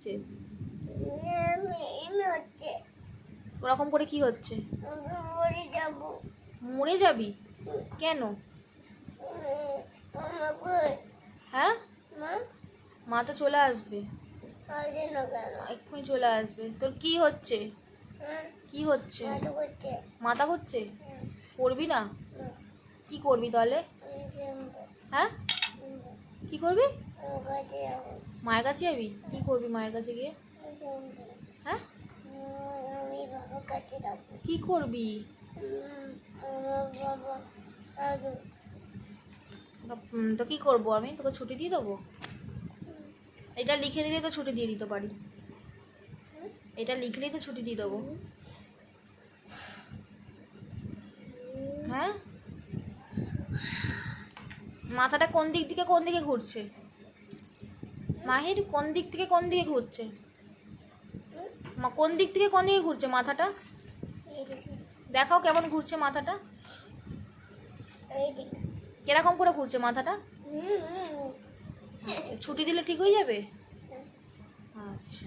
হচ্ছে? ওরকম করে কি হচ্ছে? মরে যাবি? কেন? হ্যাঁ, মা তো চলে আসবে, এক্ষুনি চলে আসবে। তোর কি হচ্ছে? কি হচ্ছে? মাথা ঘুরছে? করবি না? কি করবি তাহলে? হ্যাঁ, কি করবি? মায়ের কাছে যাবি? কি করবি মায়ের কাছে গিয়ে? হ্যাঁ, কি করবি? তো কি করবো আমি? তোকে ছুটি দিয়ে দেবো? এটা লিখে দিলে তো ছুটি দিয়ে দিতে পারি। এটা লিখলেই তো ছুটি দিয়ে দেবো। হ্যাঁ, মাথাটা কোন দিক থেকে কোন দিকে ঘুরছে? মাহির কোন দিক থেকে কোন দিকে ঘুরছে? কোন দিক থেকে কোন দিকে ঘুরছে মাথাটা? দেখাও কেমন ঘুরছে মাথাটা। কিরকম করে ঘুরছে মাথাটা? ছুটি দিলে ঠিক হয়ে যাবে। আচ্ছা।